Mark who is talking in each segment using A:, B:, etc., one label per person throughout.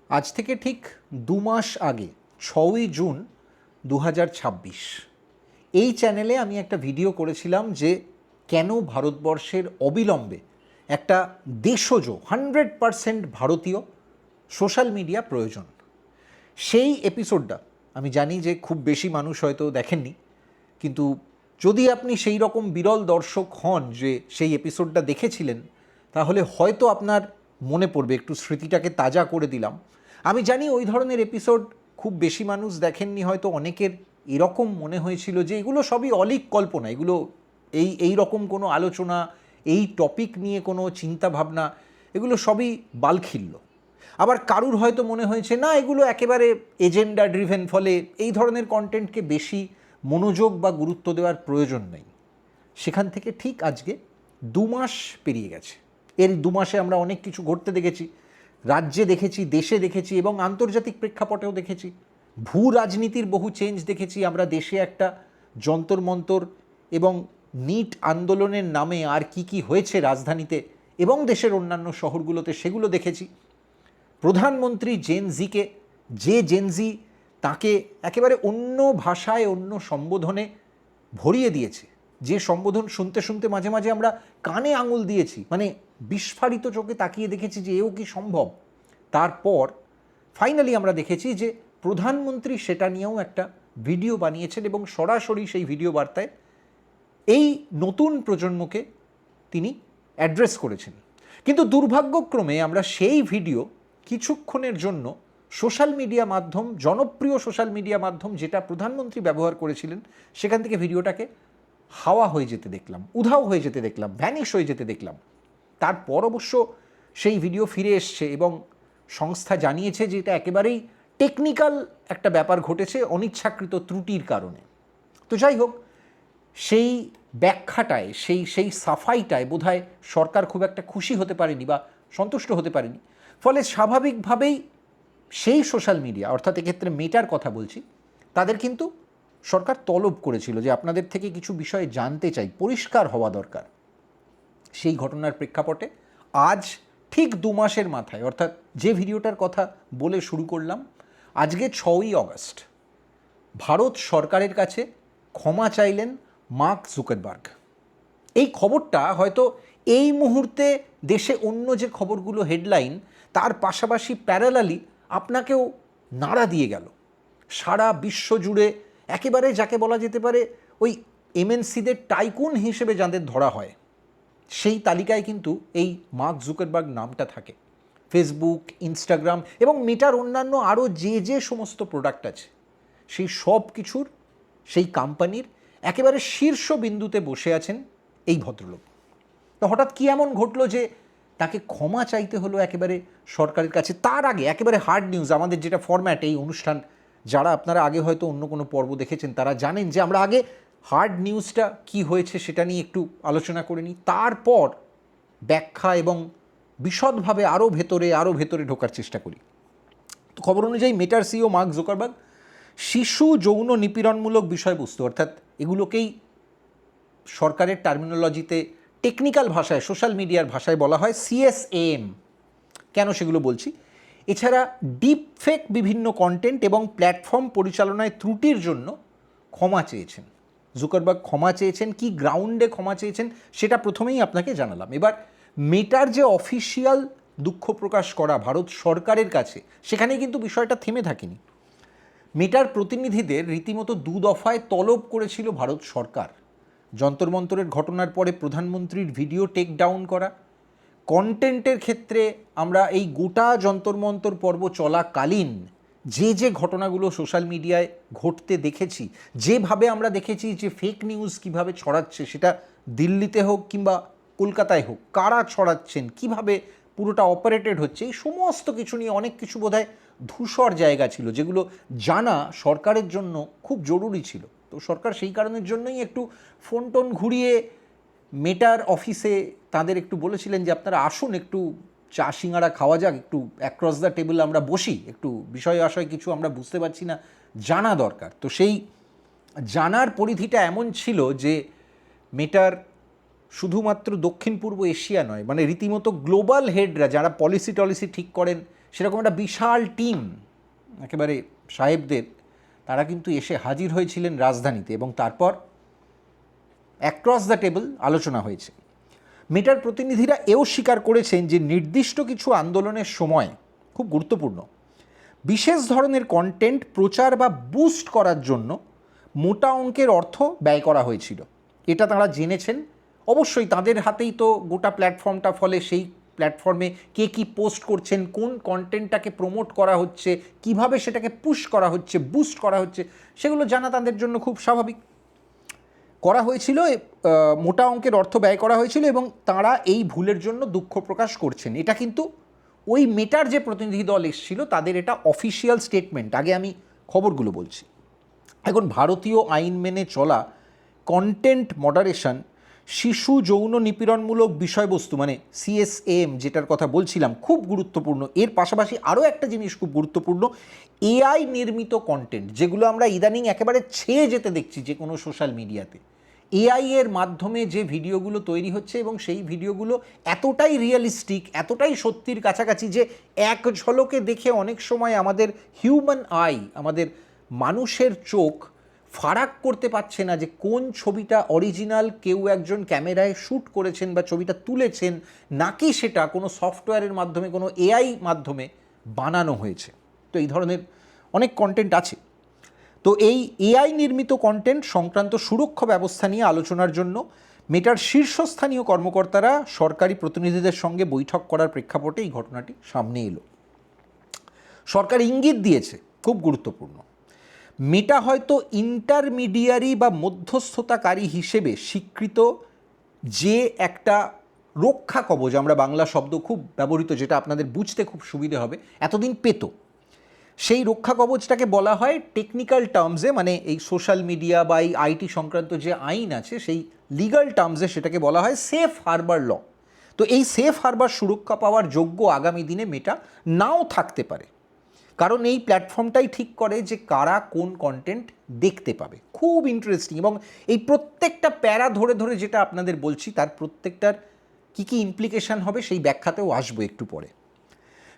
A: আজ থেকে ঠিক 2 মাস আগে 6ই জুন 2026 এই চ্যানেলে আমি একটা ভিডিও করেছিলাম যে কেন ভারতবর্ষের অবিলম্বে একটা দেশজ 100% ভারতীয় সোশ্যাল মিডিয়া প্রয়োজন। সেই এপিসোডটা আমি জানি যে খুব বেশি মানুষ হয়তো দেখেননি, কিন্তু যদি আপনি সেই রকম বিরল দর্শক হন যে সেই এপিসোডটা দেখেছিলেন, তাহলে হয়তো আপনার মনে পড়বে, একটু স্মৃতিটাকে তাজা করে দিলাম। আমি জানি ওই ধরনের এপিসোড খুব বেশি মানুষ দেখেননি, হয়তো অনেকের এরকম মনে হয়েছিল যে এগুলো সবই অলীক কল্পনা, এগুলো এই রকম কোনো আলোচনা, এই টপিক নিয়ে কোনো চিন্তা ভাবনা, এগুলো সবই বালখিল্য। আবার কারুর হয়তো মনে হয়েছে না, এগুলো একেবারে এজেন্ডা ড্রিভেন, ফলে এই ধরনের কন্টেন্টকে বেশি মনোযোগ বা গুরুত্ব দেওয়ার প্রয়োজন নেই। সেখান থেকে ঠিক আজকে 2 মাস পেরিয়ে গেছে। এর 2 মাসে আমরা অনেক কিছু ঘটতে দেখেছি, রাজ্যে দেখেছি, দেশে দেখেছি এবং আন্তর্জাতিক প্রেক্ষাপটেও দেখেছি। ভূ রাজনীতির বহু চেঞ্জ দেখেছি আমরা। দেশে একটা যন্তর মন্তর এবং নিট আন্দোলনের নামে আর কি হয়েছে রাজধানীতে এবং দেশের অন্যান্য শহরগুলোতে, সেগুলো দেখেছি। প্রধানমন্ত্রী জেনজি তাকে একেবারে অন্য ভাষায়, অন্য সম্বোধনে ভরিয়ে দিয়েছে, যে সম্বোধন শুনতে শুনতে মাঝে মাঝে আমরা কানে আঙুল দিয়েছি, মানে বিস্ফারিত চোখে তাকিয়ে দেখেছি যে এও কি সম্ভব। তারপর ফাইনালি আমরা দেখেছি যে প্রধানমন্ত্রী সেটা নিয়েও একটা ভিডিও বানিয়েছেন এবং সরাসরি সেই ভিডিও বার্তায় এই নতুন প্রজন্মকে তিনি অ্যাড্রেস করেছেন। কিন্তু দুর্ভাগ্যক্রমে আমরা সেই ভিডিও কিছুক্ষণের জন্য সোশ্যাল মিডিয়া মাধ্যম, জনপ্রিয় সোশ্যাল মিডিয়া মাধ্যম যেটা প্রধানমন্ত্রী ব্যবহার করেছিলেন, সেখান থেকে ভিডিওটাকে হাওয়া হয়ে যেতে দেখলাম, উধাও হয়ে যেতে দেখলাম, ভ্যানিশ হয়ে যেতে দেখলাম। তারপর অবশ্য সেই ভিডিও ফিরে এসছে এবং সংস্থা জানিয়েছে যে এটা একেবারেই টেকনিক্যাল একটা ব্যাপার ঘটেছে অনিচ্ছাকৃত ত্রুটির কারণে। তো যাই হোক, সেই ব্যাখ্যাটায়, সেই সাফাইটায় বোধহয় সরকার খুব একটা খুশি হতে পারেনি বা সন্তুষ্ট হতে পারেনি। ফলে স্বাভাবিকভাবেই সেই সোশ্যাল মিডিয়া, অর্থাৎ এক্ষেত্রে মেটার কথা বলছি, তাদের কিন্তু সরকার তলব করেছিল যে আপনাদের থেকে কিছু বিষয়ে জানতে চাই, পরিষ্কার হওয়া দরকার। সেই ঘটনার প্রেক্ষাপটে আজ ঠিক 2 মাসের মাথায়, অর্থাৎ যে ভিডিওটার কথা বলে শুরু করলাম, আজকে 6ই অগস্ট ভারত সরকারের কাছে ক্ষমা চাইলেন মার্ক জুকারবার্গ। এই খবরটা হয়তো এই মুহূর্তে দেশে অন্য যে খবরগুলো হেডলাইন, তার পাশাপাশি প্যারালালি আপনাকেও নাড়া দিয়ে গেল। সারা বিশ্ব জুড়ে একেবারে যাকে বলা যেতে পারে ওই এমএনসিদের টাইকুন হিসেবে যাদের ধরা হয়, সেই তালিকায় কিন্তু এই মার্ক জুকারবার্গ নামটা থাকে। ফেসবুক, ইনস্টাগ্রাম এবং মেটার অন্যান্য আরও যে সমস্ত প্রোডাক্ট আছে, সেই সব কিছুর, সেই কোম্পানির একেবারে শীর্ষ বিন্দুতে বসে আছেন এই ভদ্রলোক। তো হঠাৎ কী এমন ঘটলো যে তাকে ক্ষমা চাইতে হলো একেবারে সরকারের কাছে? তার আগে একেবারে হার্ড নিউজ, আমাদের যেটা ফরম্যাট এই অনুষ্ঠান, যারা আপনারা আগে হয়তো অন্য কোনো পর্ব দেখেছেন তারা জানেন যে আমরা আগে হার্ড নিউজটা কি হয়েছে সেটা নিয়ে একটু আলোচনা করে নিই, তারপর ব্যাখ্যা এবং বিশদভাবে আরও ভেতরে ঢোকার চেষ্টা করি। তো খবর অনুযায়ী মেটার সিইও মার্ক জুকারবার্গ শিশু যৌন নিপীড়নমূলক বিষয়বস্তু, অর্থাৎ এগুলোকেই সরকারের টার্মিনোলজিতে, টেকনিক্যাল ভাষায়, সোশ্যাল মিডিয়ার ভাষায় বলা হয় CSAM। কেন সেগুলো বলছি, এছাড়া ডিপফেক বিভিন্ন কন্টেন্ট এবং প্ল্যাটফর্ম পরিচালনায় ত্রুটির জন্য ক্ষমা চেয়েছেন জুকারবার্গ। ক্ষমা চেয়েছেন, কি গ্রাউন্ডে ক্ষমা চেয়েছেন সেটা প্রথমেই আপনাকে জানালাম। এবার মেটার যে অফিসিয়াল দুঃখ প্রকাশ করা ভারত সরকারের কাছে, সেখানে কিন্তু বিষয়টা থেমে থাকেনি। মেটার প্রতিনিধিদের রীতিমতো 2 দফায় তলব করেছিল ভারত সরকার। যন্তর মন্তরের ঘটনার পরে প্রধানমন্ত্রীর ভিডিও টেক ডাউন করা, কন্টেন্টের ক্ষেত্রে আমরা এই গোটা যন্তর মন্তর পর্ব চলাকালীন যে ঘটনাগুলো সোশ্যাল মিডিয়ায় ঘটতে দেখেছি, যেভাবে আমরা দেখেছি যে ফেক নিউজ কিভাবে ছড়াচ্ছে, সেটা দিল্লিতে হোক কিংবা কলকাতায় হোক, কারা ছড়াচ্ছেন, কিভাবে পুরোটা অপারেটেড হচ্ছে, এই সমস্ত কিছু নিয়ে অনেক কিছু বোধহয় ধূসর জায়গা ছিল, যেগুলো জানা সরকারের জন্য খুব জরুরি ছিল। তো সরকার সেই কারণের জন্যই একটু ফোন টোন ঘুরিয়ে মেটার অফিসে তাদের একটু বলেছিলেন যে আপনারা আসুন, একটু চা সিঙ্গারা খাওয়া যাক, একটু অ্যাক্রস দ্য টেবিল আমরা বসি, একটু বিষয় আশয় কিছু আমরা বুঝতে পারছি না, জানা দরকার। তো সেই জানার পরিধিটা এমন ছিল যে মেটার শুধুমাত্র দক্ষিণ পূর্ব এশিয়া নয়, মানে রীতিমতো গ্লোবাল হেডরা যারা পলিসি ঠিক করেন সেরকম একটা বিশাল টিম একেবারে সাহেবদের, তারা কিন্তু এসে হাজির হয়েছিলেন রাজধানীতে এবং তারপর অ্যাক্রস দ্য টেবল আলোচনা হয়েছে। মেটার প্রতিনিধিরা এও স্বীকার করেছেন যে নির্দিষ্ট কিছু আন্দোলনের সময়, খুব গুরুত্বপূর্ণ, বিশেষ ধরনের কন্টেন্ট প্রচার বা বুস্ট করার জন্য মোটা অঙ্কের অর্থ ব্যয় করা হয়েছিল। এটা তারা জেনেছেন। অবশ্যই তাদের হাতেই তো গোটা প্ল্যাটফর্মটা, ফলে সেই প্ল্যাটফর্মে কে কী পোস্ট করছেন, কোন কন্টেন্টটাকে প্রমোট করা হচ্ছে, কিভাবে সেটাকে পুশ করা হচ্ছে, বুস্ট করা হচ্ছে, সেগুলো জানা তাদের জন্য খুব স্বাভাবিক। করা হয়েছিল, মোটা অঙ্কের অর্থ ব্যয় করা হয়েছিল এবং তারা এই ভুলের জন্য দুঃখ প্রকাশ করছেন। এটা কিন্তু ওই মেটার যে প্রতিনিধি দল এসেছিল তাদের এটা অফিসিয়াল স্টেটমেন্ট। আগে আমি খবরগুলো বলছি। এখন ভারতীয় আইন মেনে চলা কন্টেন্ট মডারেশন, শিশু যৌন নিপীড়নমূলক বিষয়বস্তু মানে সিএসএম যেটার কথা বলছিলাম, খুব গুরুত্বপূর্ণ। এর পাশাপাশি আরও একটা জিনিস খুব গুরুত্বপূর্ণ, এআই নির্মিত কন্টেন্ট, যেগুলো আমরা ইদানিং একেবারে ছেয়ে যেতে দেখছি যে কোনো সোশ্যাল মিডিয়াতে। এআই এর মাধ্যমে যে ভিডিওগুলো তৈরি হচ্ছে এবং সেই ভিডিওগুলো এতটাই রিয়েলিস্টিক, এতটাই সত্যির কাছাকাছি যে এক ঝলকে দেখে অনেক সময় আমাদের হিউম্যান আই, আমাদের মানুষের চোখ ফারাক করতে পারছে না যে কোন ছবিটা অরিজিনাল কেউ একজন ক্যামেরায় শ্যুট করেছেন বা ছবিটা তুলেছেন, নাকি সেটা কোনো সফটওয়্যারের মাধ্যমে, কোনো এআই মাধ্যমে বানানো হয়েছে। তো এই ধরনের অনেক কন্টেন্ট আছে। তো এই এআই নির্মিত কন্টেন্ট সংক্রান্ত সুরক্ষা ব্যবস্থা নিয়ে আলোচনার জন্য মেটার শীর্ষস্থানীয় কর্মকর্তারা সরকারি প্রতিনিধিদের সঙ্গে বৈঠক করার প্রেক্ষাপটে এই ঘটনাটি সামনে এলো। সরকার ইঙ্গিত দিয়েছে, খুব গুরুত্বপূর্ণ, মেটা হয়তো ইন্টারমিডিয়ারি বা মধ্যস্থতাকারী হিসেবে স্বীকৃত যে একটা রক্ষা কবচ, আমরা বাংলা শব্দ খুব ব্যবহৃত, যেটা আপনাদের বুঝতে খুব সুবিধে হবে, এতদিন পেত, সেই রক্ষা কবচটাকে বলা হয় টেকনিক্যাল টার্মসে, মানে এই সোশ্যাল মিডিয়া বা এই আইটি সংক্রান্ত যে আইন আছে সেই লিগ্যাল টার্মসে সেটাকে বলা হয় সেফ হারবার ল। তো এই সেফ হারবার সুরক্ষা পাওয়ার যোগ্য আগামী দিনে মেটা নাও থাকতে পারে, কারণ এই প্ল্যাটফর্মটাই ঠিক করে যে কারা কোন কন্টেন্ট দেখতে পাবে। খুব ইন্টারেস্টিং, এবং এই প্রত্যেকটা প্যারা ধরে ধরে যেটা আপনাদের বলছি তার প্রত্যেকটার কী কী ইমপ্লিকেশান হবে সেই ব্যাখ্যাতেও আসবো একটু পরে।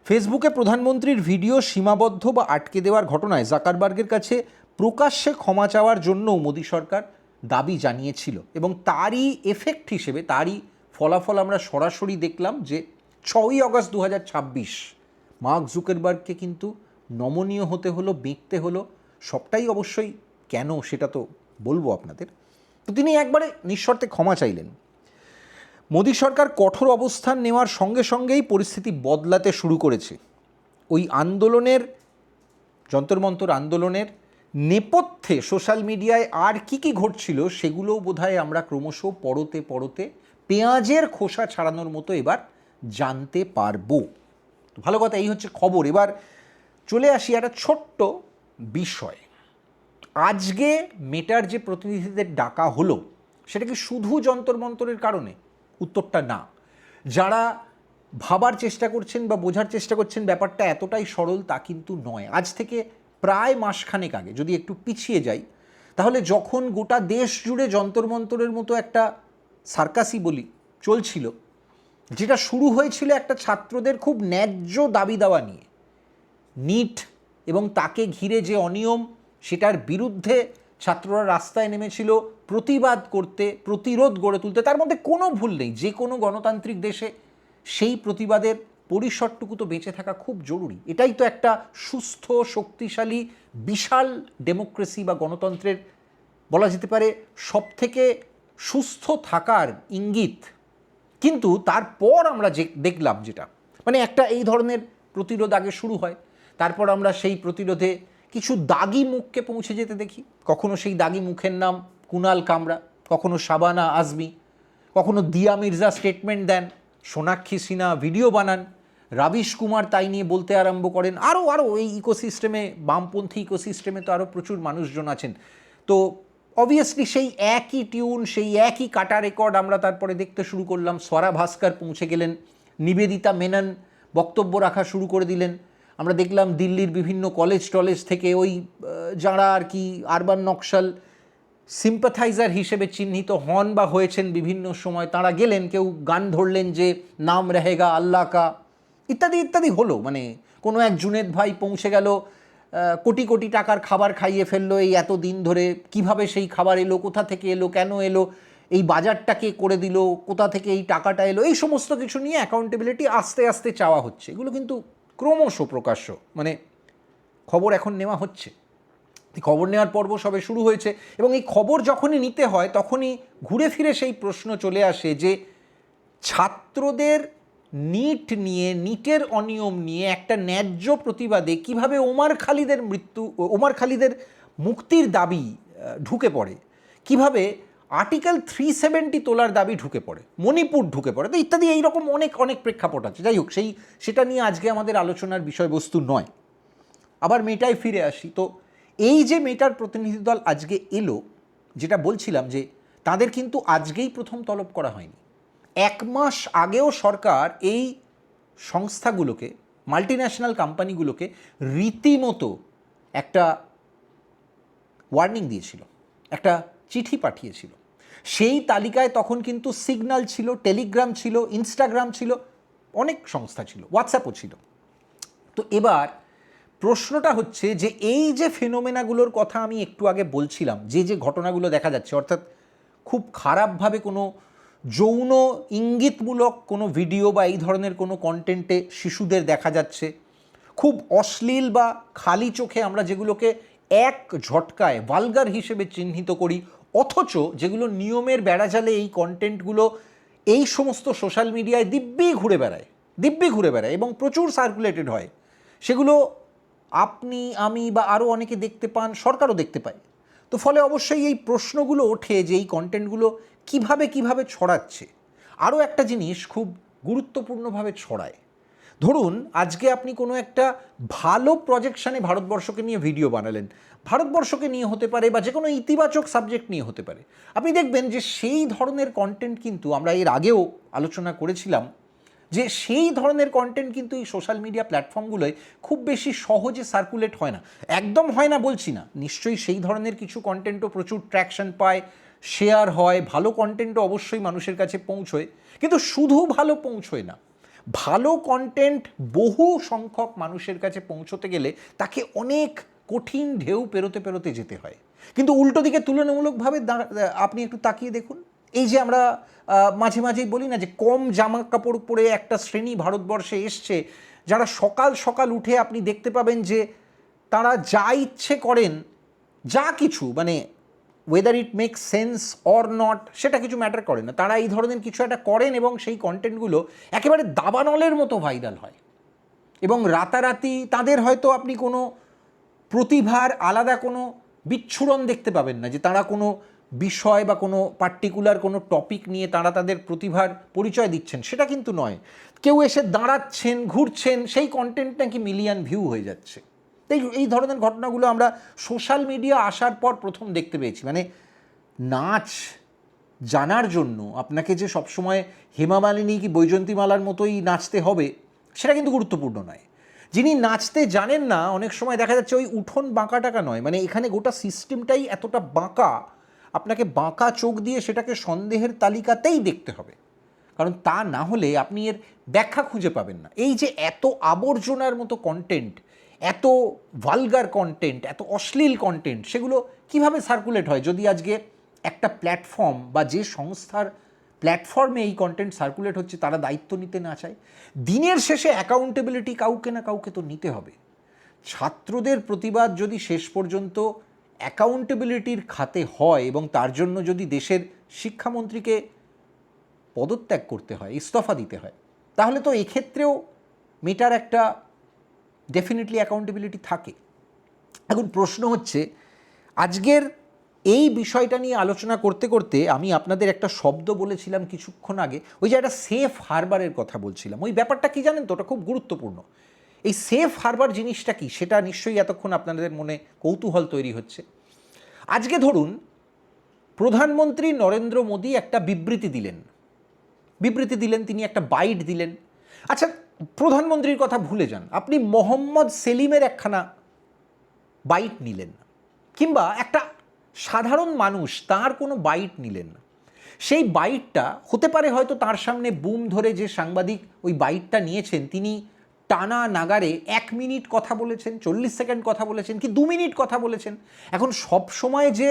A: ফেসবুকে প্রধানমন্ত্রীর ভিডিও সীমাবদ্ধ বা আটকে দেওয়ার ঘটনায় জাকারবার্গের কাছে প্রকাশ্যে ক্ষমা চাওয়ার জন্যও মোদী সরকার দাবি জানিয়েছিল, এবং তারই এফেক্ট হিসেবে, তারই ফলাফল আমরা সরাসরি দেখলাম যে 6ই আগস্ট 2026 মার্ক জুকারবার্গকে কিন্তু নমনীয় হতে হলো, বেঁকতে হলো। সবটাই অবশ্যই কেন সেটা তো বলবো আপনাদের। তো তিনি একবারে নিঃশর্তে ক্ষমা চাইলেন। মোদী সরকার কঠোর অবস্থান নেওয়ার সঙ্গে সঙ্গেই পরিস্থিতি বদলাতে শুরু করেছে। ওই আন্দোলনের, যন্তর মন্তর আন্দোলনের নেপথ্যে সোশ্যাল মিডিয়ায় আর কি কি ঘটছিল সেগুলোও বোধহয় আমরা ক্রমশ পরতে পরতে পেঁয়াজের খোসা ছাড়ানোর মতো এবার জানতে পারবো। ভালো কথা, এই হচ্ছে খবর। এবার চলে আসি একটা ছোট্ট বিষয়। আজকে মেটার যে প্রতিনিধিদের ডাকা হলো সেটা কি শুধু যন্তর মন্তরের কারণে? উত্তরটা না। যারা ভাবার চেষ্টা করছেন বা বোঝার চেষ্টা করছেন ব্যাপারটা এতটাই সরল তা কিন্তু নয়। আজ থেকে প্রায় মাসখানেক আগে যদি একটু পিছিয়ে যাই, তাহলে যখন গোটা দেশ জুড়ে যন্তর মন্তরের মতো একটা সার্কাসই বলি চলছিল, যেটা শুরু হয়েছিল একটা ছাত্রদের খুব ন্যায্য দাবি দাওয়া নিয়ে, নিট এবং তাকে ঘিরে যে অনিয়ম সেটার বিরুদ্ধে ছাত্ররা রাস্তায় নেমেছিল প্রতিবাদ করতে, প্রতিরোধ গড়ে তুলতে, তার মধ্যে কোনো ভুল নেই। যে কোনো গণতান্ত্রিক দেশে সেই প্রতিবাদের পরিসরটুকু তো বেঁচে থাকা খুব জরুরি। এটাই তো একটা সুস্থ, শক্তিশালী, বিশাল ডেমোক্রেসি বা গণতন্ত্রের বলা যেতে পারে সবথেকে সুস্থ থাকার ইঙ্গিত। কিন্তু তারপর আমরা যে দেখলাম, যেটা মানে একটা এই ধরনের প্রতিরোধ আগে শুরু হয়, তারপর আমরা সেই প্রতিরোধে কিছু দাগি মুখকে পৌঁছে যেতে দেখি। কখনো সেই দাগি মুখের নাম কুনাল কামরা, কখনো শাবানা আজমি, কখনো দিয়া মির্জা স্টেটমেন্ট দেন, সোনাক্ষী সিনহা ভিডিও বানান, রাবিশ কুমার তাই নিয়ে বলতে আরম্ভ করেন। আরও এই ইকোসিস্টেমে, বামপন্থী ইকোসিস্টেমে তো আরও প্রচুর মানুষজন আছেন। তো অবভিয়াসলি সেই একই টিউন, সেই একই কাটা রেকর্ড আমরা তারপরে দেখতে শুরু করলাম। স্বরা ভাস্কর পৌঁছে গেলেন, নিবেদিতা মেনন বক্তব্য রাখা শুরু করে দিলেন। আমরা দেখলাম দিল্লির বিভিন্ন কলেজ টলেজ থেকে ওই যারা আর কি আরবান নকশাল সিম্প্যাথাইজার হিসেবে চিহ্নিত হন বা হয়েছেন বিভিন্ন সময়, তারা গেলেন, কেউ গান ধরলেন যে নাম রহেগা আল্লাহ কা, ইত্যাদি ইত্যাদি হলো। মানে কোনো এক জুনেদ ভাই পৌঁছে গেল, কোটি কোটি টাকার খাবার খাইয়ে ফেললো এই এত দিন ধরে, কিভাবে সেই খাবার এলো, কোথা থেকে এলো, কেন এলো, এই বাজারটা কে করে দিল, কোথা থেকে এই টাকাটা এলো, এই সমস্ত কিছু নিয়ে অ্যাকাউন্টেবিলিটি আস্তে আস্তে চাওয়া হচ্ছে। এগুলো কিন্তু ক্রমশ প্রকাশ্য, মানে খবর এখন নেওয়া হচ্ছে, খবর নেওয়ার পর্ব সবে শুরু হয়েছে। এবং এই খবর যখনই নিতে হয় তখনই ঘুরে ফিরে সেই প্রশ্ন চলে আসে যে ছাত্রদের নিট নিয়ে, নিটের অনিয়ম নিয়ে একটা ন্যায্য প্রতিবাদে কিভাবে ওমর খালিদের মুক্তির দাবি ঢুকে পড়ে, কিভাবে আর্টিকেল 370 তোলার দাবি ঢুকে পড়ে, মণিপুর ঢুকে পড়ে, তো ইত্যাদি এইরকম অনেক অনেক প্রেক্ষাপট আছে। যাই হোক, সেটা নিয়ে আজকে আমাদের আলোচনার বিষয়বস্তু নয়। আবার মেয়েটায় ফিরে আসি। তো এই যে মেয়েটার প্রতিনিধি দল আজকে এলো, যেটা বলছিলাম যে তাদের কিন্তু আজকেই প্রথম তলব করা হয়নি। 1 মাস আগেও সরকার এই সংস্থাগুলোকে, মাল্টিন্যাশনাল কোম্পানিগুলোকে রীতিমতো একটা ওয়ার্নিং দিয়েছিল, একটা চিঠি পাঠিয়েছিল। সেই তালিকায় তখন কিন্তু সিগন্যাল ছিল, টেলিগ্রাম ছিল, ইনস্টাগ্রাম ছিল, অনেক সংস্থা ছিল, হোয়াটসঅ্যাপও ছিল। তো এবার প্রশ্নটা হচ্ছে যে এই যে ফেনোমেনাগুলোর কথা আমি একটু আগে বলছিলাম, যে ঘটনাগুলো দেখা যাচ্ছে, অর্থাৎ খুব খারাপভাবে কোনো যৌন ইঙ্গিতমূলক কোনো ভিডিও বা এই ধরনের কোনো কন্টেন্টে শিশুদের দেখা যাচ্ছে, খুব অশ্লীল বা খালি চোখে আমরা যেগুলোকে এক ঝটকায় ভালগার হিসেবে চিহ্নিত করি, অথচ যেগুলো নিয়মের বেড়াজালে এই কন্টেন্টগুলো এই সমস্ত সোশ্যাল মিডিয়ায় দিব্যি ঘুরে বেড়ায় এবং প্রচুর সার্কুলেটেড হয়, সেগুলো আপনি, আমি বা আরও অনেকে দেখতে পান, সরকারও দেখতে পায়। তো ফলে অবশ্যই এই প্রশ্নগুলো ওঠে যে এই কন্টেন্টগুলো কিভাবে ছড়াচ্ছে। আরও একটা জিনিস খুব গুরুত্বপূর্ণভাবে ছড়ায়। ধরুন আজকে আপনি কোনো একটা ভালো প্রজেকশানে ভারতবর্ষকে নিয়ে ভিডিও বানালেন, ভারতবর্ষকে নিয়ে হতে পারে বা যে কোনো ইতিবাচক সাবজেক্ট নিয়ে হতে পারে, আপনি দেখবেন যে সেই ধরনের কন্টেন্ট কিন্তু আমরা এর আগেও আলোচনা করেছিলাম যে সেই ধরনের কন্টেন্ট কিন্তু এই সোশ্যাল মিডিয়া প্ল্যাটফর্মগুলোয় খুব বেশি সহজে সার্কুলেট হয় না। একদম হয় না বলছি না, নিশ্চয়ই সেই ধরনের কিছু কন্টেন্টও প্রচুর ট্র্যাকশন পায়, শেয়ার হয়, ভালো কন্টেন্টও অবশ্যই মানুষের কাছে পৌঁছয়, কিন্তু শুধু ভালো পৌঁছয় না। ভালো কন্টেন্ট বহু সংখ্যক মানুষের কাছে পৌঁছতে গেলে তাকে অনেক কঠিন ঢেউ পেরোতে যেতে হয়। কিন্তু উল্টো দিকে তুলনামূলকভাবে আপনি একটু তাকিয়ে দেখুন, এই যে আমরা মাঝে মাঝেই বলি না যে কম জামা কাপড় পরে একটা শ্রেণী ভারতবর্ষে এসছে, যারা সকাল সকাল উঠে আপনি দেখতে পাবেন যে তারা যা ইচ্ছে করেন, যা কিছু, মানে weather it make sense or not সেটা কিছু ম্যাটার করে না, তারা এই ধরনের কিছু একটা করেন এবং সেই কন্টেন্টগুলো একেবারে দাবানলের মতো ভাইরাল হয় এবং রাতারাতি তাদের হয়তো আপনি কোনো প্রতিভার আলাদা কোনো বিচ্ছুরণ দেখতে পাবেন না, যে তারা কোনো বিষয় বা কোনো পার্টিকুলার কোনো টপিক নিয়ে তারা তাদের প্রতিভার পরিচয় দিচ্ছেন, সেটা কিন্তু নয়। কেউ এসে দাঁড়াচ্ছেন, ঘুরছেন, সেই কন্টেন্ট নাকি মিলিয়ন ভিউ হয়ে যাচ্ছে। এই ধরনের ঘটনাগুলো আমরা সোশ্যাল মিডিয়া আসার পর প্রথম দেখতে পেয়েছি। মানে নাচ জানার জন্য আপনাকে যে সবসময় হেমা মালিনী কি বৈজয়ন্তীমালার মতোই নাচতে হবে সেটা কিন্তু গুরুত্বপূর্ণ নয়। যিনি নাচতে জানেন না, অনেক সময় দেখা যাচ্ছে ওই উঠোন বাঁকা টাকা নয়, মানে এখানে গোটা সিস্টেমটাই এতটা বাঁকা, আপনাকে বাঁকা চোখ দিয়ে সেটাকে সন্দেহের তালিকাতেই দেখতে হবে, কারণ তা না হলে আপনি এর ব্যাখ্যা খুঁজে পাবেন না। এই যে এত আবর্জনার মতো কন্টেন্ট, এত ভালগার কন্টেন্ট, এত অশ্লীল কন্টেন্ট, সেগুলো কিভাবে সার্কুলেট হয় যদি আজকে একটা প্ল্যাটফর্ম বা যে সংস্থার প্ল্যাটফর্মে এই কন্টেন্ট সার্কুলেট হচ্ছে তারা দায়িত্ব নিতে না চায়? দিনের শেষে অ্যাকাউন্টেবিলিটি কাউকে না কাউকে তো নিতে হবে। ছাত্রদের প্রতিবাদ যদি শেষ পর্যন্ত অ্যাকাউন্টেবিলিটির খাতে হয় এবং তার জন্য যদি দেশের শিক্ষামন্ত্রীকে পদত্যাগ করতে হয়, ইস্তফা দিতে হয়, তাহলে তো এক্ষেত্রেও মেটার একটা ডেফিনেটলি অ্যাকাউন্টেবিলিটি থাকে। এখন প্রশ্ন হচ্ছে, আজকের এই বিষয়টা নিয়ে আলোচনা করতে করতে আমি আপনাদের একটা শব্দ বলেছিলাম কিছুক্ষণ আগে, ওই যে একটা সেফ হারবারের কথা বলছিলাম, ওই ব্যাপারটা কি জানেন তো, ওটা খুব গুরুত্বপূর্ণ। এই সেফ হারবার জিনিসটা কি সেটা নিশ্চয়ই এতক্ষণ আপনাদের মনে কৌতূহল তৈরি হচ্ছে। আজকে ধরুন প্রধানমন্ত্রী নরেন্দ্র মোদী একটা বিবৃতি দিলেন, তিনি একটা বাইট দিলেন। আচ্ছা, প্রধানমন্ত্রীর কথা ভুলে যান, আপনি মোহাম্মদ সেলিমের একখানা বাইট নিলেন, কিংবা একটা সাধারণ মানুষ তার কোনো বাইট নিলেন, সেই বাইটটা হতে পারে হয়তো তার সামনে বুম ধরে যে সাংবাদিক ওই বাইটটা নিয়েছেন তিনি টানা নাগারে 1 মিনিট কথা বলেছেন, 40 সেকেন্ড কথা বলেছেন, কি 2 মিনিট কথা বলেছেন। এখন সব সময় যে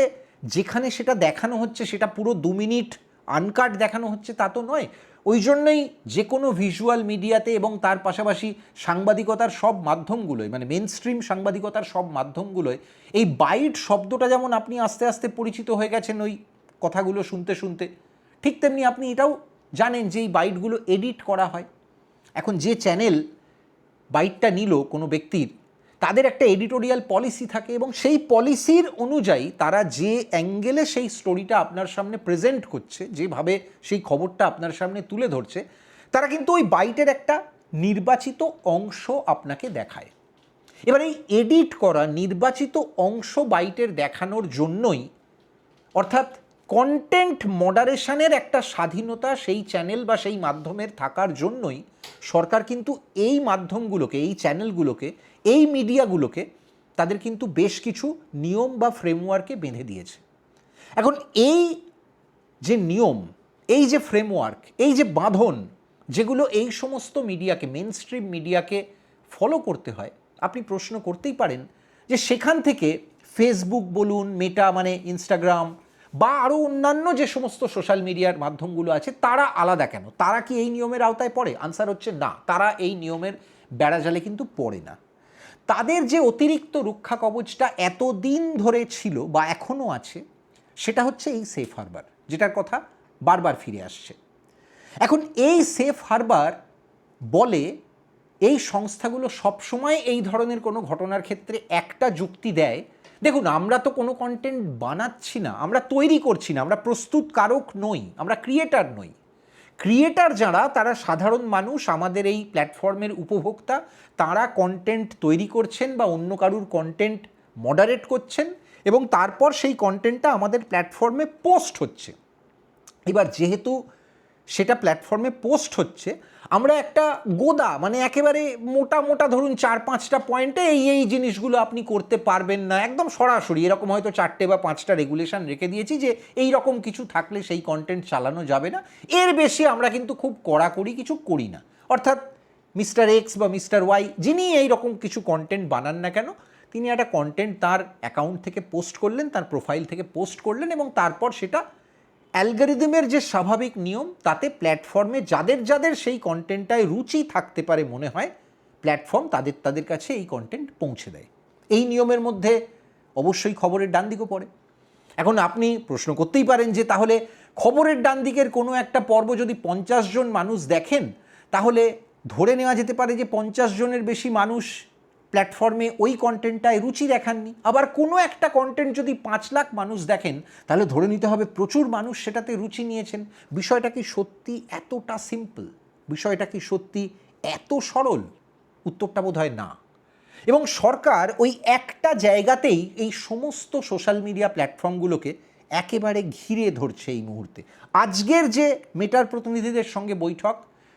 A: যেখানে সেটা দেখানো হচ্ছে সেটা পুরো 2 মিনিট আনকাট দেখানো হচ্ছে তা তো নয়। ওই জন্যই যে কোনো ভিজুয়াল মিডিয়াতে এবং তার পাশাপাশি সাংবাদিকতার সব মাধ্যমগুলোয়, মানে মেন স্ট্রিম সাংবাদিকতার সব মাধ্যমগুলোয় এই বাইট শব্দটা যেমন আপনি আস্তে আস্তে পরিচিত হয়ে গেছেন ওই কথাগুলো শুনতে শুনতে, ঠিক তেমনি আপনি এটাও জানেন যে এই বাইটগুলো এডিট করা হয়। এখন যে চ্যানেল বাইটটা নিল কোনো ব্যক্তির, তাদের একটা এডিটোরিয়াল পলিসি থাকে এবং সেই পলিসির অনুযায়ী তারা যে অ্যাঙ্গেলে সেই স্টোরিটা আপনার সামনে প্রেজেন্ট করছে, যেভাবে সেই খবরটা আপনার সামনে তুলে ধরছে, তারা কিন্তু ওই বাইটের একটা নির্বাচিত অংশ আপনাকে দেখায়। এবার এই এডিট করা নির্বাচিত অংশ বাইটের দেখানোর জন্যই, অর্থাৎ কন্টেন্ট মডারেশনের একটা স্বাধীনতা সেই চ্যানেল বা সেই মাধ্যমের থাকার জন্যই সরকার কিন্তু এই মাধ্যমগুলোকে, এই চ্যানেলগুলোকে, এই মিডিয়াগুলোকে তাদের কিন্তু বেশ কিছু নিয়ম বা ফ্রেমওয়ার্কে বেঁধে দিয়েছে। এখন এই যে নিয়ম, এই যে ফ্রেমওয়ার্ক, এই যে বাঁধন, যেগুলো এই সমস্ত মিডিয়াকে, মেন স্ট্রিম মিডিয়াকে ফলো করতে হয়, আপনি প্রশ্ন করতেই পারেন যে সেখান থেকে ফেসবুক বলুন, মেটা মানে ইনস্টাগ্রাম বা আরও অন্যান্য যে সমস্ত সোশ্যাল মিডিয়ার মাধ্যমগুলো আছে তারা আলাদা কেন? তারা কি এই নিয়মের আওতায় পড়ে? আনসার হচ্ছে না, তারা এই নিয়মের বেড়াজালে কিন্তু পড়ে না। তাদের যে অতিরিক্ত রক্ষা কবচটা এতদিন ধরে ছিল বা এখনও আছে, সেটা হচ্ছে এই সেফ হারবার, যেটার কথা বারবার ফিরে আসছে। এখন এই সেফ হারবার বলে এই সংস্থাগুলো সবসময় এই ধরনের কোনো ঘটনার ক্ষেত্রে একটা যুক্তি দেয়, দেখুন আমরা তো কোনো কন্টেন্ট বানাচ্ছি না, আমরা তৈরি করছি না, আমরা প্রস্তুতকারক নই, আমরা ক্রিয়েটার নই। ক্রিয়েটার যারা, তারা সাধারণ মানুষ, আমাদের এই প্ল্যাটফর্মের উপভোক্তা, তারা কন্টেন্ট তৈরি করছেন বা অন্য কারুর কন্টেন্ট মডারেট করছেন এবং তারপর সেই কন্টেন্টটা আমাদের প্ল্যাটফর্মে পোস্ট হচ্ছে। এবার যেহেতু সেটা প্ল্যাটফর্মে পোস্ট হচ্ছে, আমরা একটা গোদা, মানে একেবারে মোটা মোটা ধরুন 4-5টা পয়েন্টে এই জিনিসগুলো আপনি করতে পারবেন না, একদম সরাসরি এরকম হয়তো 4টে বা 5টা রেগুলেশন রেখে দিয়েছি যে এই রকম কিছু থাকলে সেই কন্টেন্ট চালানো যাবে না। এর বেশি আমরা কিন্তু খুব কড়াকড়ি কিছু করি না। অর্থাৎ মিস্টার এক্স বা মিস্টার ওয়াই যিনি এই রকম কিছু কন্টেন্ট বানান না কেন, তিনি একটা কন্টেন্ট তার অ্যাকাউন্ট থেকে পোস্ট করলেন, তার প্রোফাইল থেকে পোস্ট করলেন এবং তারপর সেটা অ্যালগরিদমের যে স্বাভাবিক নিয়ম, তাতে প্ল্যাটফর্মে যাদের যাদের সেই কন্টেন্টটায় রুচি থাকতে পারে মনে হয়, প্ল্যাটফর্ম তাদের কাছে এই কন্টেন্ট পৌঁছে দেয়। এই নিয়মের মধ্যে অবশ্যই খবরের ডান দিকও পড়ে। এখন আপনি প্রশ্ন করতেই পারেন যে তাহলে খবরের ডান দিকের কোনো একটা পর্ব যদি 50 জন মানুষ দেখেন, তাহলে ধরে নেওয়া যেতে পারে যে 50 জনের বেশি মানুষ প্ল্যাটফর্মে ওই কন্টেন্টটায় রুচি দেখাননি। আবার কোনো একটা কন্টেন্ট যদি 5 লাখ মানুষ দেখেন, তাহলে ধরে নিতে হবে প্রচুর মানুষ সেটাতে রুচি নিয়েছেন। বিষয়টা কি সত্যি এতটা সিম্পল? বিষয়টা কি সত্যি এত সরল? উত্তরটা বোধহয় না। এবং সরকার ওই একটা জায়গাতেই এই সমস্ত সোশ্যাল মিডিয়া প্ল্যাটফর্মগুলোকে একেবারে ঘিরে ধরছে এই মুহূর্তে। আজকের যে মেটার প্রতিনিধিদের সঙ্গে বৈঠক,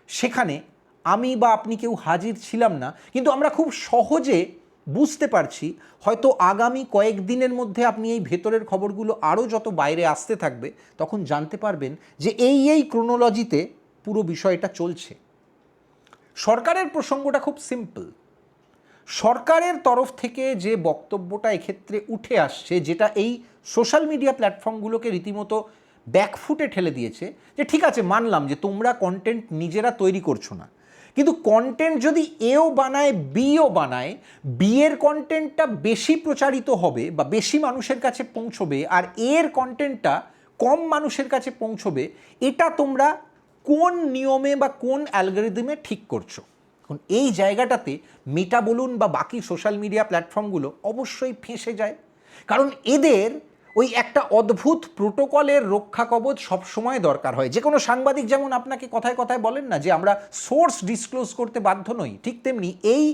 A: সেখানে আমি বা আপনি কেউ হাজির ছিলাম না, কিন্তু আমরা খুব সহজে বুঝতে পারছি হয়তো আগামী কয়েকদিনের মধ্যে আপনি এই ভেতরের খবরগুলো আরও যত বাইরে আসতে থাকবে, তখন জানতে পারবেন যে এই ক্রোনোলজিতে পুরো বিষয়টা চলছে। সরকারের প্রসঙ্গটা খুব সিম্পল। সরকারের তরফ থেকে যে বক্তব্যটা এক্ষেত্রে উঠে আসছে, যেটা এই সোশ্যাল মিডিয়া প্ল্যাটফর্মগুলোকে রীতিমতো ব্যাকফুটে ঠেলে দিয়েছে, যে ঠিক আছে মানলাম যে তোমরা কন্টেন্ট নিজেরা তৈরি করছো না, কিন্তু কন্টেন্ট যদি এও বানায় বিও বানায়, বিয়ের কন্টেন্টটা বেশি প্রচারিত হবে বা বেশি মানুষের কাছে পৌঁছবে আর এর কন্টেন্টটা কম মানুষের কাছে পৌঁছবে, এটা তোমরা কোন নিয়মে বা কোন অ্যালগরিদমে ঠিক করছো? এখন এই জায়গাটাতে মেটা বলুন বা বাকি সোশ্যাল মিডিয়া প্ল্যাটফর্মগুলো অবশ্যই ফেঁসে যায়, কারণ এদের ওই একটা অদ্ভুত প্রোটোকলের রক্ষা কবচ সবসময় দরকার হয়। যে কোনো সাংবাদিক যেমন আপনাকে কথায় কথায় বলেন না যে আমরা সোর্স ডিসক্লোজ করতে বাধ্য নই, ঠিক তেমনি এই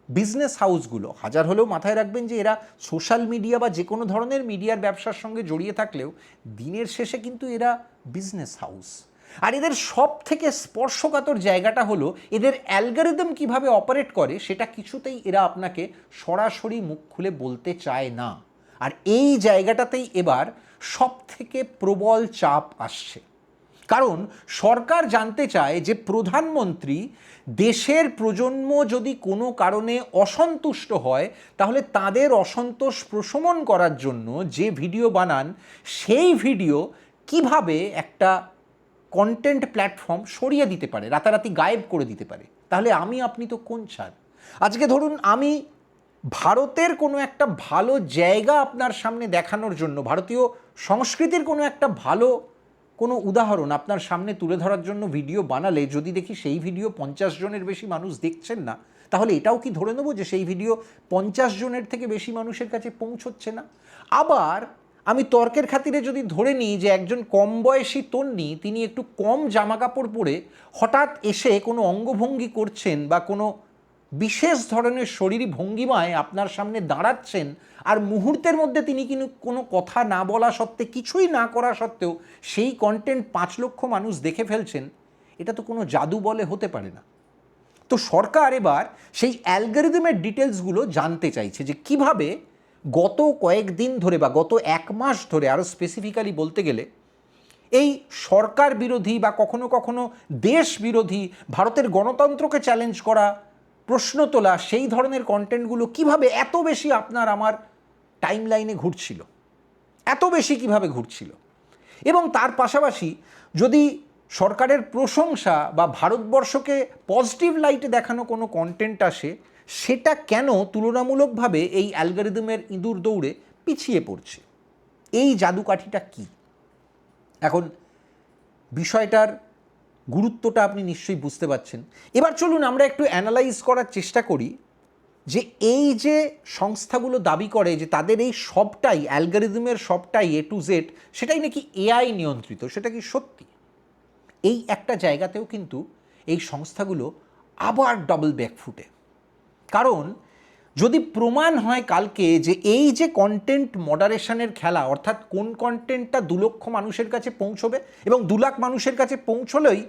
A: বিজনেস হাউসগুলো, হাজার হলেও মাথায় রাখবেন যে এরা সোশ্যাল মিডিয়া বা যে কোনো ধরনের মিডিয়ার ব্যবসার সঙ্গে জড়িয়ে থাকলেও দিনের শেষে কিন্তু এরা বিজনেস হাউস। আর এদের সব থেকে স্পর্শকাতর জায়গাটা হলো এদের অ্যালগরিদম কিভাবে অপারেট করে, সেটা কিছুতেই এরা আপনাকে সরাসরি মুখ খুলে বলতে চায় না। আর এই জায়গাটাতেই এবার সব থেকে প্রবল চাপ আসছে। কারণ সরকার জানতে চায় যে প্রধানমন্ত্রী দেশের প্রজন্ম যদি কোনো কারণে অসন্তুষ্ট হয় তাহলে তাদের অসন্তোষ প্রশমন করার জন্য যে ভিডিও বানান সেই ভিডিও কিভাবে একটা কন্টেন্ট প্ল্যাটফর্ম সরিয়ে দিতে পারে, রাতারাতি গায়েব করে দিতে পারে। তাহলে আমি আপনি তো কোন ছাড়? আজকে ধরুন আমি ভারতের কোনো একটা ভালো জায়গা আপনার সামনে দেখানোর জন্য, ভারতীয় সংস্কৃতির কোনো একটা ভালো কোনো উদাহরণ আপনার সামনে তুলে ধরার জন্য ভিডিও বানালে যদি দেখি সেই ভিডিও 50 জনের বেশি মানুষ দেখছেন না, তাহলে এটাও কি ধরে নেব যে সেই ভিডিও 50 জনের থেকে বেশি মানুষের কাছে পৌঁছচ্ছে না? আবার আমি তর্কের খাতিরে যদি ধরে নিই যে একজন কম বয়সী তন্নি তিনি একটু কম জামা কাপড় পরে হঠাৎ এসে কোনো অঙ্গভঙ্গি করছেন বা কোনো বিশেষ ধরনের শরীরী ভঙ্গিমায় আপনার সামনে দাঁড়াচ্ছেন, আর মুহূর্তের মধ্যে তিনি কিন্তু কোনো কথা না বলা সত্ত্বে, কিছুই না করা সত্ত্বেও সেই কন্টেন্ট 5 লক্ষ মানুষ দেখে ফেলছেন, এটা তো কোনো জাদু বলে হতে পারে না। তো সরকার এবার সেই অ্যালগরিদমের ডিটেলসগুলো জানতে চাইছে যে কিভাবে গত কয়েকদিন ধরে বা গত 1 মাস ধরে, আরও স্পেসিফিক্যালি বলতে গেলে, এই সরকার বিরোধী বা কখনো কখনো দেশ বিরোধী, ভারতের গণতন্ত্রকে চ্যালেঞ্জ করা, প্রশ্ন তোলা সেই ধরনের কন্টেন্টগুলো কিভাবে এত বেশি আপনার আমার টাইম লাইনে ঘুরছিল, এত বেশি কিভাবে ঘুরছিল। এবং তার পাশাপাশি যদি সরকারের প্রশংসা বা ভারতবর্ষকে পজিটিভ লাইটে দেখানো কোনো কন্টেন্ট আসে, সেটা কেন তুলনামূলকভাবে এই অ্যালগরিদমের ইঁদুর দৌড়ে পিছিয়ে পড়ছে? এই জাদুকাঠিটা কি? এখন বিষয়টার গুরুত্বটা আপনি নিশ্চয়ই বুঝতে পারছেন। এবার চলুন আমরা একটু অ্যানালাইজ করার চেষ্টা করি যে এই যে সংস্থাগুলো দাবি করে যে তাদের এই সবটাই, অ্যালগরিদমের সবটাই A to Z, সেটাই নাকি AI নিয়ন্ত্রিত, সেটা কি সত্যি? এই একটা জায়গাতেও কিন্তু এই সংস্থাগুলো আবার ডাবল ব্যাকফুটে। কারণ যদি প্রমাণ হয় কালকে যে এই যে কন্টেন্ট মডারেশনের খেলা, অর্থাৎ কোন কন্টেন্টটা 2 লক্ষ মানুষের কাছে পৌঁছবে এবং 2 লাখ মানুষের কাছে পৌঁছলেই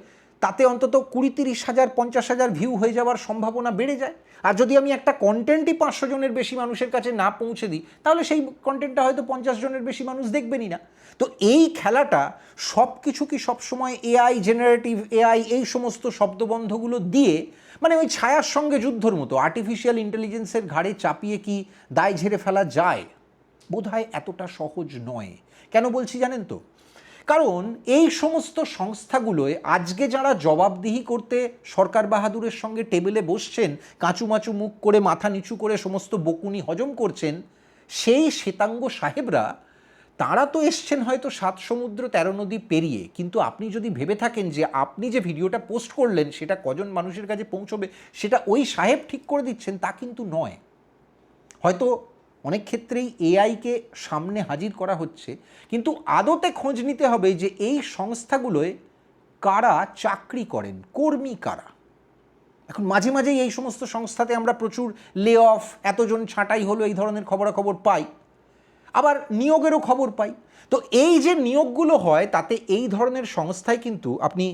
A: তাতে অন্তত 20-30 হাজার 50 হাজার ভিউ হয়ে যাওয়ার সম্ভাবনা বেড়ে যায়, আর যদি আমি একটা কন্টেন্টই 500 জনের বেশি মানুষের কাছে না পৌঁছে দিই তাহলে সেই কন্টেন্টটা হয়তো 50 জনের বেশি মানুষ দেখবেনই না। তো এই খেলাটা সব কিছু কি সবসময় AI, জেনারেটিভ AI, এই সমস্ত শব্দবন্ধগুলো দিয়ে, মানে ওই ছায়ার সঙ্গে যুদ্ধর মতো আর্টিফিশিয়াল ইন্টেলিজেন্সের ঘাড়ে চাপিয়ে কি দায় ঝেড়ে ফেলা যায়? বোধহয় এতটা সহজ নয়। কেন বলছি জানেন তো? কারণ এই সমস্ত সংস্থাগুলোয় আজকে যারা জবাবদিহি করতে সরকার বাহাদুরের সঙ্গে টেবিলে বসছেন, কাঁচুমাচু মুখ করে মাথা নিচু করে সমস্ত বকুনি হজম করছেন, সেই শ্বেতাঙ্গ সাহেবরা, তারা তো এসছেন হয়তো 7 সমুদ্র 13 নদী পেরিয়ে, কিন্তু আপনি যদি ভেবে থাকেন যে আপনি যে ভিডিওটা পোস্ট করলেন সেটা কজন মানুষের কাছে পৌঁছবে সেটা ওই সাহেব ঠিক করে দিচ্ছেন, তা কিন্তু নয়। হয়তো অনেক ক্ষেত্রেই এআইকে সামনে হাজির করা হচ্ছে, কিন্তু আদতে খোঁজ নিতে হবে যে এই সংস্থাগুলোয় কারা চাকরি করেন, কর্মী কারা। এখন মাঝে মাঝেই এই সমস্ত সংস্থাতে আমরা প্রচুর লে অফ, এতজন ছাঁটাই হলো, এই ধরনের খবরাখবর পাই, আবার নিয়োগেরও খবর পাই। তো এই যে নিয়োগগুলো হয় তাতে এই ধরনের সংস্থায় কিন্তু আপনি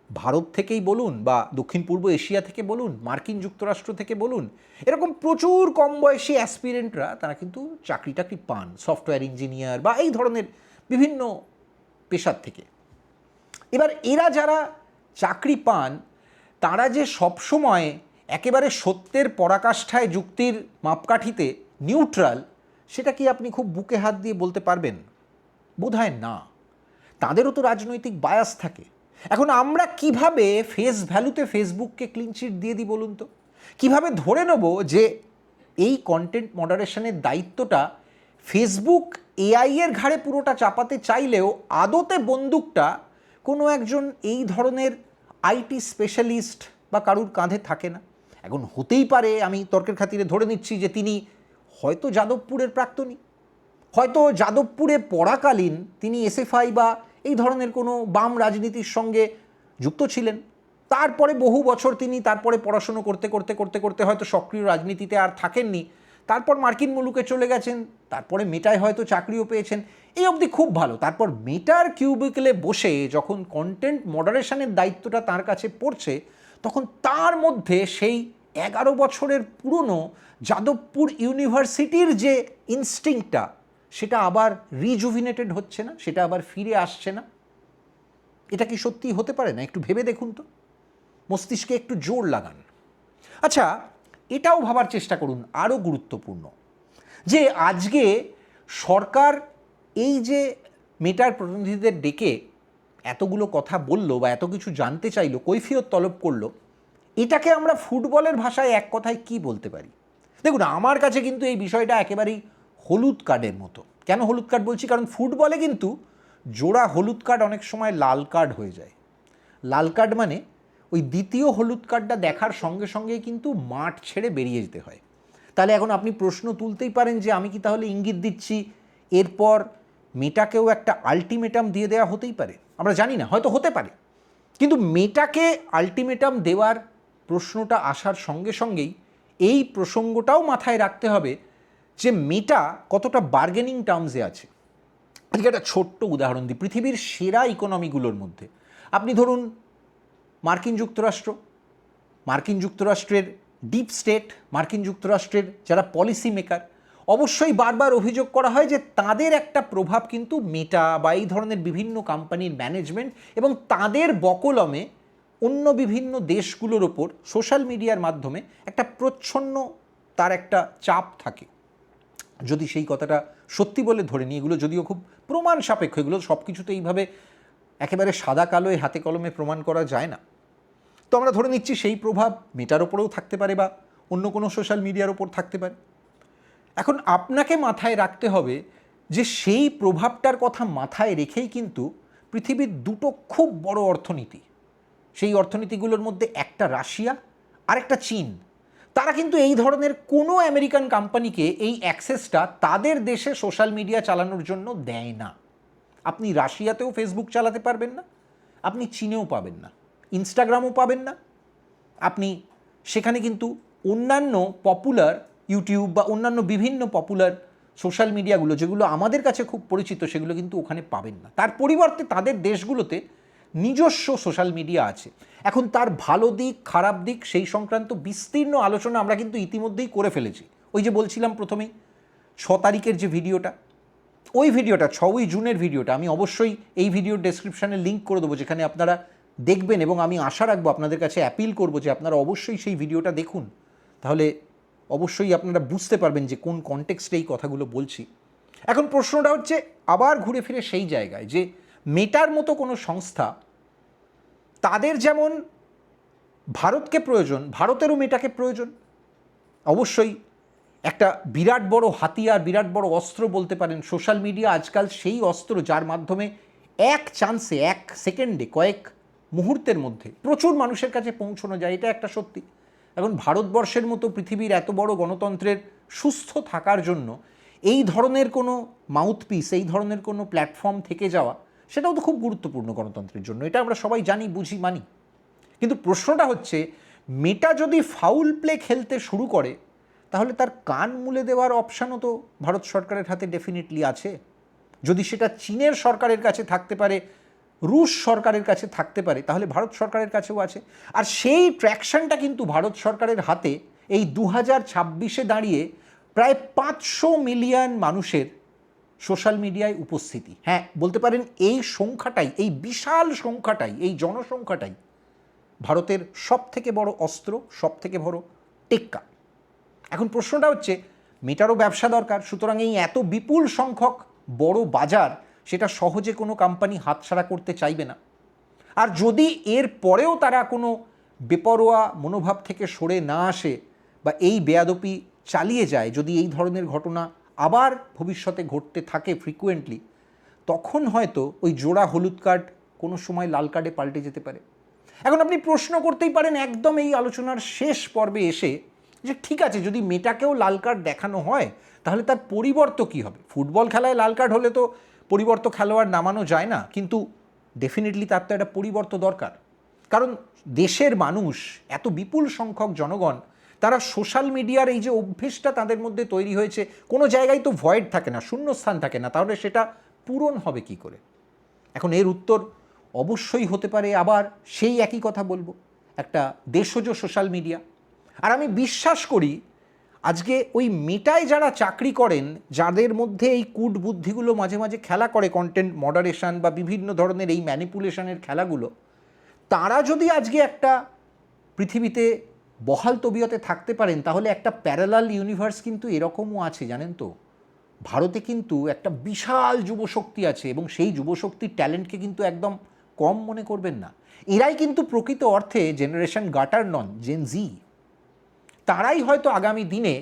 A: ভারত থেকেই বলুন বা দক্ষিণ পূর্ব এশিয়া থেকে বলুন, মার্কিন যুক্তরাষ্ট্র থেকে বলুন, এরকম প্রচুর কম বয়সী অ্যাসপিরেন্টরা তারা কিন্তু চাকরি টাকরি পান, সফটওয়্যার ইঞ্জিনিয়ার বা এই ধরনের বিভিন্ন পেশার থেকে। এবার এরা যারা চাকরি পান তারা যে সবসময় একেবারে সত্যের পরাকাষ্ঠায়, যুক্তির মাপকাঠিতে নিউট্রাল, সেটা কি আপনি খুব বুকে হাত দিয়ে বলতে পারবেন? বোধহয় না। তাদেরও তো রাজনৈতিক বায়াস থাকে। এখন আমরা কিভাবে ফেস ভ্যালুতে ফেসবুককে ক্লিন চিট দিয়ে দিই বলুন তো? কিভাবে ধরে নেব যে এই কন্টেন্ট মডারেশনের দায়িত্বটা ফেসবুক AI এর ঘাড়ে পুরোটা চাপাতে চাইলেও আদতে বন্দুকটা কোনো একজন এই ধরনের IT স্পেশালিস্ট বা কারুর কাঁধে থাকে না? এখন হতেই পারে, আমি তর্কের খাতিরে ধরে নিচ্ছি যে তিনি হয়তো যাদবপুরের প্রাক্তনী, হয়তো যাদবপুরে পড়াকালীন তিনি SFI বা এই ধরনের কোনো বাম রাজনীতির সঙ্গে যুক্ত ছিলেন, তারপরে বহু বছর তিনি তারপরে পড়াশুনো করতে করতে করতে করতে হয়তো সক্রিয় রাজনীতিতে আর থাকেননি, তারপর মার্কিন মুলুকে চলে গেছেন, তারপরে মেটায় হয়তো চাকরিও পেয়েছেন, এই অবধি খুব ভালো। তারপর মেটার কিউবিকলে বসে যখন কন্টেন্ট মডারেশনের দায়িত্বটা তার কাছে পড়ছে, তখন তার মধ্যে সেই 11 বছরের পুরনো যাদবপুর ইউনিভার্সিটির যে ইনস্টিংক্টটা, সেটা আবার রিজুভিনেটেড হচ্ছে না, সেটা আবার ফিরে আসছে না। এটা কি সত্যি হতে পারে না? একটু ভেবে দেখুন তো, মস্তিষ্কে একটু জোর লাগান। আচ্ছা, এটাও ভাবার চেষ্টা করুন, আরও গুরুত্বপূর্ণ, যে আজকে সরকার এই যে মেটার প্রতিনিধিদের ডেকে এতগুলো কথা বললো বা এত কিছু জানতে চাইলো, কৈফিয়ত তলব করলো, এটাকে আমরা ফুটবলের ভাষায় এক কথায় কি বলতে পারি? দেখুন, আমার কাছে কিন্তু এই বিষয়টা একেবারেই হলুদ কার্ডের মতো। কেন হলুদ কার্ড বলছি? কারণ ফুটবলে কিন্তু জোড়া হলুদ কার্ড অনেক সময় লাল কার্ড হয়ে যায়। লাল কার্ড মানে ওই দ্বিতীয় হলুদ কার্ডটা দেখার সঙ্গে সঙ্গেই কিন্তু মাঠ ছেড়ে বেরিয়ে যেতে হয়। তাহলে এখন আপনি প্রশ্ন তুলতেই পারেন যে আমি কি তাহলে ইঙ্গিত দিচ্ছি এরপর মেটাকেও একটা আলটিমেটাম দিয়ে দেওয়া হতেই পারে? আমরা জানি না, হয়তো হতে পারে। কিন্তু মেটাকে আলটিমেটাম দেওয়ার প্রশ্নটা আসার সঙ্গে সঙ্গেই এই প্রসঙ্গটাও মাথায় রাখতে হবে যে মেটা কতটা বার্গেনিং টার্মসে আছে। আজকে একটা ছোট্ট উদাহরণ দিই। পৃথিবীর সেরা ইকোনমিগুলোর মধ্যে আপনি ধরুন মার্কিন যুক্তরাষ্ট্র, মার্কিন যুক্তরাষ্ট্রের ডিপ স্টেট, মার্কিন যুক্তরাষ্ট্রের যারা পলিসি মেকার, অবশ্যই বারবার অভিযোগ করা হয় যে তাদের একটা প্রভাব কিন্তু মেটা বা এই ধরনের বিভিন্ন কোম্পানির ম্যানেজমেন্ট এবং তাদের বকলমে অন্য বিভিন্ন দেশগুলোর ওপর সোশ্যাল মিডিয়ার মাধ্যমে একটা প্রচ্ছন্ন তার একটা চাপ থাকে। যদি সেই কথাটা সত্যি বলে ধরে নিই, এগুলো যদিও খুব প্রমাণ সাপেক্ষ, এগুলো সব কিছুতে এইভাবে একেবারে সাদা কালোয় হাতে কলমে প্রমাণ করা যায় না, তো আমরা ধরে নিচ্ছি সেই প্রভাব মেটার ওপরেও থাকতে পারে বা অন্য কোনো সোশ্যাল মিডিয়ার ওপর থাকতে পারে। এখন আপনাকে মাথায় রাখতে হবে যে সেই প্রভাবটার কথা মাথায় রেখেই কিন্তু পৃথিবীর দুটো খুব বড় অর্থনীতি, সেই অর্থনীতিগুলোর মধ্যে একটা রাশিয়া আর একটা চীন, তারা কিন্তু এই ধরনের কোনো আমেরিকান কোম্পানিকে এই অ্যাক্সেসটা তাদের দেশে সোশ্যাল মিডিয়া চালানোর জন্য দেয় না। আপনি রাশিয়াতেও ফেসবুক চালাতে পারবেন না, আপনি চীনেও পাবেন না, ইনস্টাগ্রামও পাবেন না। আপনি সেখানে কিন্তু অন্যান্য পপুলার ইউটিউব বা অন্যান্য বিভিন্ন পপুলার সোশ্যাল মিডিয়াগুলো যেগুলো আমাদের কাছে খুব পরিচিত, সেগুলো কিন্তু ওখানে পাবেন না। তার পরিবর্তে তাদের দেশগুলোতে নিজস্ব সোশ্যাল মিডিয়া আছে। এখন তার ভালো দিক খারাপ দিক সেই সংক্রান্ত বিস্তীর্ণ আলোচনা আমরা কিন্তু ইতিমধ্যেই করে ফেলেছি। ওই যে বলছিলাম প্রথমেই 6 তারিখের যে ভিডিওটা, ওই ভিডিওটা 6ই জুনের ভিডিওটা আমি অবশ্যই এই ভিডিওর ডেসক্রিপশানে লিঙ্ক করে দেবো, যেখানে আপনারা দেখবেন এবং আমি আশা রাখবো আপনাদের কাছে অ্যাপিল করবো যে আপনারা অবশ্যই সেই ভিডিওটা দেখুন। তাহলে অবশ্যই আপনারা বুঝতে পারবেন যে কোন কনটেক্সটে এই কথাগুলো বলছি। এখন প্রশ্নটা হচ্ছে আবার ঘুরে ফিরে সেই জায়গায় যে মেটার মতো কোনো সংস্থা, তাদের যেমন ভারতকে প্রয়োজন, ভারতেরও মেটাকে প্রয়োজন। অবশ্যই একটা বিরাট বড় হাতিয়ার, বিরাট বড় অস্ত্র বলতে পারেন সোশ্যাল মিডিয়া আজকাল, সেই অস্ত্র যার মাধ্যমে এক চান্সে, এক সেকেন্ডে, কয়েক মুহূর্তের মধ্যে প্রচুর মানুষের কাছে পৌঁছানো যায়, এটা একটা সত্যি। এখন ভারতবর্ষের মতো পৃথিবীর এত বড় গণতন্ত্রের সুস্থ থাকার জন্য এই ধরনের কোনো মাউথপিস, এই ধরনের কোনো প্ল্যাটফর্ম থেকে যাওয়া, সেটাও তো খুব গুরুত্বপূর্ণ গণতন্ত্রের জন্য, এটা আমরা সবাই জানি, বুঝি, মানি। কিন্তু প্রশ্নটা হচ্ছে মেটা যদি ফাউল প্লে খেলতে শুরু করে, তাহলে তার কান মুলে দেওয়ার অপশানও তো ভারত সরকারের হাতে ডেফিনেটলি আছে। যদি সেটা চীনের সরকারের কাছে থাকতে পারে, রুশ সরকারের কাছে থাকতে পারে, তাহলে ভারত সরকারের কাছেও আছে। আর সেই ট্র্যাকশনটা কিন্তু ভারত সরকারের হাতে এই 2026-এ দাঁড়িয়ে প্রায় 500 মিলিয়ন মানুষের সোশ্যাল মিডিয়ায় উপস্থিতি। হ্যাঁ, বলতে পারেন এই সংখ্যাটাই, এই বিশাল সংখ্যাটাই, এই জনসংখ্যাটাই ভারতের সব থেকে বড় অস্ত্র, সব থেকে বড় টেক্কা। এখন প্রশ্নটা হচ্ছে মেটারও ব্যবসা দরকার, সুতরাং এই এত বিপুল সংখ্যক বড় বাজার, সেটা সহজে কোনো কোম্পানি হাতছাড়া করতে চাইবে না। আর যদি এর পরেও তারা কোনো বেপরোয়া মনোভাব থেকে সরে না আসে বা এই বেয়াদপি চালিয়ে যায়, যদি এই ধরনের ঘটনা আবার ভবিষ্যতে ঘটতে থাকে ফ্রিকুয়েন্টলি, তখন হয়তো ওই জোড়া হলুদ কার্ড কোনো সময় লাল কার্ডে পাল্টে যেতে পারে। এখন আপনি প্রশ্ন করতেই পারেন একদম এই আলোচনার শেষ পর্বে এসে যে ঠিক আছে, যদি মেটাকেও লাল কার্ড দেখানো হয় তাহলে তার পরিবর্তন কী হবে? ফুটবল খেলায় লাল কার্ড হলে তো পরিবর্তন খেলোয়াড় নামানো যায় না, কিন্তু ডেফিনেটলি তার তো একটা পরিবর্তন দরকার। কারণ দেশের মানুষ, এত বিপুল সংখ্যক জনগণ, তারা সোশ্যাল মিডিয়ার এই যে অভ্যেসটা তাদের মধ্যে তৈরি হয়েছে, কোনো জায়গায় তো ভয়েড থাকে না, শূন্যস্থান থাকে না, তাহলে সেটা পূরণ হবে কি করে? এখন এর উত্তর অবশ্যই হতে পারে আবার সেই একই কথা বলবো, একটা দেশজ সোশ্যাল মিডিয়া। আর আমি বিশ্বাস করি আজকে ওই মেটায় যারা চাকরি করেন, যাদের মধ্যে এই কূট বুদ্ধিগুলো মাঝে মাঝে খেলা করে, কন্টেন্ট মডারেশন বা বিভিন্ন ধরনের এই ম্যানিপুলেশনের খেলাগুলো, তারা যদি আজকে একটা পৃথিবীতে বহাল তবিয়তে থাকতে পারেন, তাহলে একটা প্যারালাল ইউনিভার্স কিন্তু এরকমও আছে, জানেন তো। ভারতে কিন্তু একটা বিশাল যুবশক্তি আছে, এবং সেই যুবশক্তির ট্যালেন্টকে কিন্তু একদম কম মনে করবেন না। এরাই কিন্তু প্রকৃত অর্থে জেনারেশন গাটার নন, জেন জি। তারাই হয়তো আগামী দিনে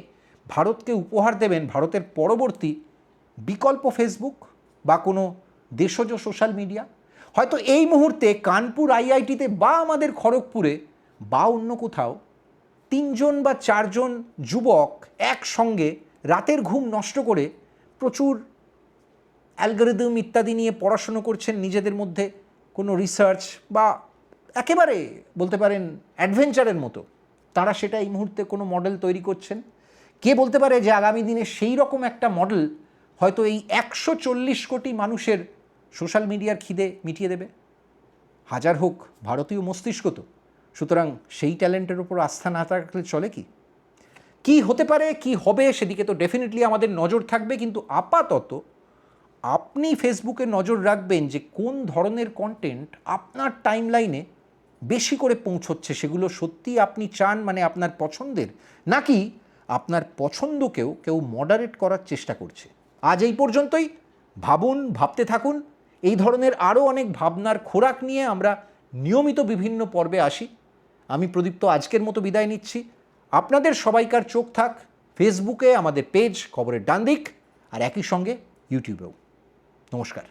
A: ভারতকে উপহার দেবেন ভারতের পরবর্তী বিকল্প ফেসবুক বা কোনো দেশজ সোশ্যাল মিডিয়া। হয়তো এই মুহূর্তে কানপুর আইআইটিতে বা আমাদের খড়গপুরে বা অন্য কোথাও 3জন বা 4জন যুবক একসঙ্গে রাতের ঘুম নষ্ট করে প্রচুর অ্যালগরিদম ইত্যাদি নিয়ে পড়াশুনো করছেন, নিজেদের মধ্যে কোনো রিসার্চ বা একেবারে বলতে পারেন অ্যাডভেঞ্চারের মতো তারা সেটা এই মুহূর্তে কোনো মডেল তৈরি করছেন। কে বলতে পারে যে আগামী দিনে সেই রকম একটা মডেল হয়তো এই 140 কোটি মানুষের সোশ্যাল মিডিয়ার খিদে মিটিয়ে দেবে। হাজার হোক, ভারতীয় মস্তিষ্ক তো, সুতরাং সেই ট্যালেন্টের উপর আস্থা না থাকলে চলে কি? কি হতে পারে, কি হবে, সেদিকে তো ডেফিনেটলি আমাদের নজর থাকবে। কিন্তু আপাতত আপনি ফেসবুকে নজর রাখবেন যে কোন ধরনের কন্টেন্ট আপনার টাইমলাইনে বেশি করে পৌঁছচ্ছে, সেগুলো সত্যি আপনি চান, মানে আপনার পছন্দের, নাকি আপনার পছন্দকেও কেউ মডারেট করার চেষ্টা করছে। আজ এই পর্যন্তই। ভাবুন, ভাবতে থাকুন। এই ধরনের আরও অনেক ভাবনার খোরাক নিয়ে আমরা নিয়মিত বিভিন্ন পর্বে আসি। আমি প্রদীপ্ত আজকের মতো বিদায় নিচ্ছি। আপনাদের সবাইকার চোখ থাক ফেসবুকে, আমাদের পেজ খবরের ডান দিক, আর একই সঙ্গে ইউটিউবেও। নমস্কার।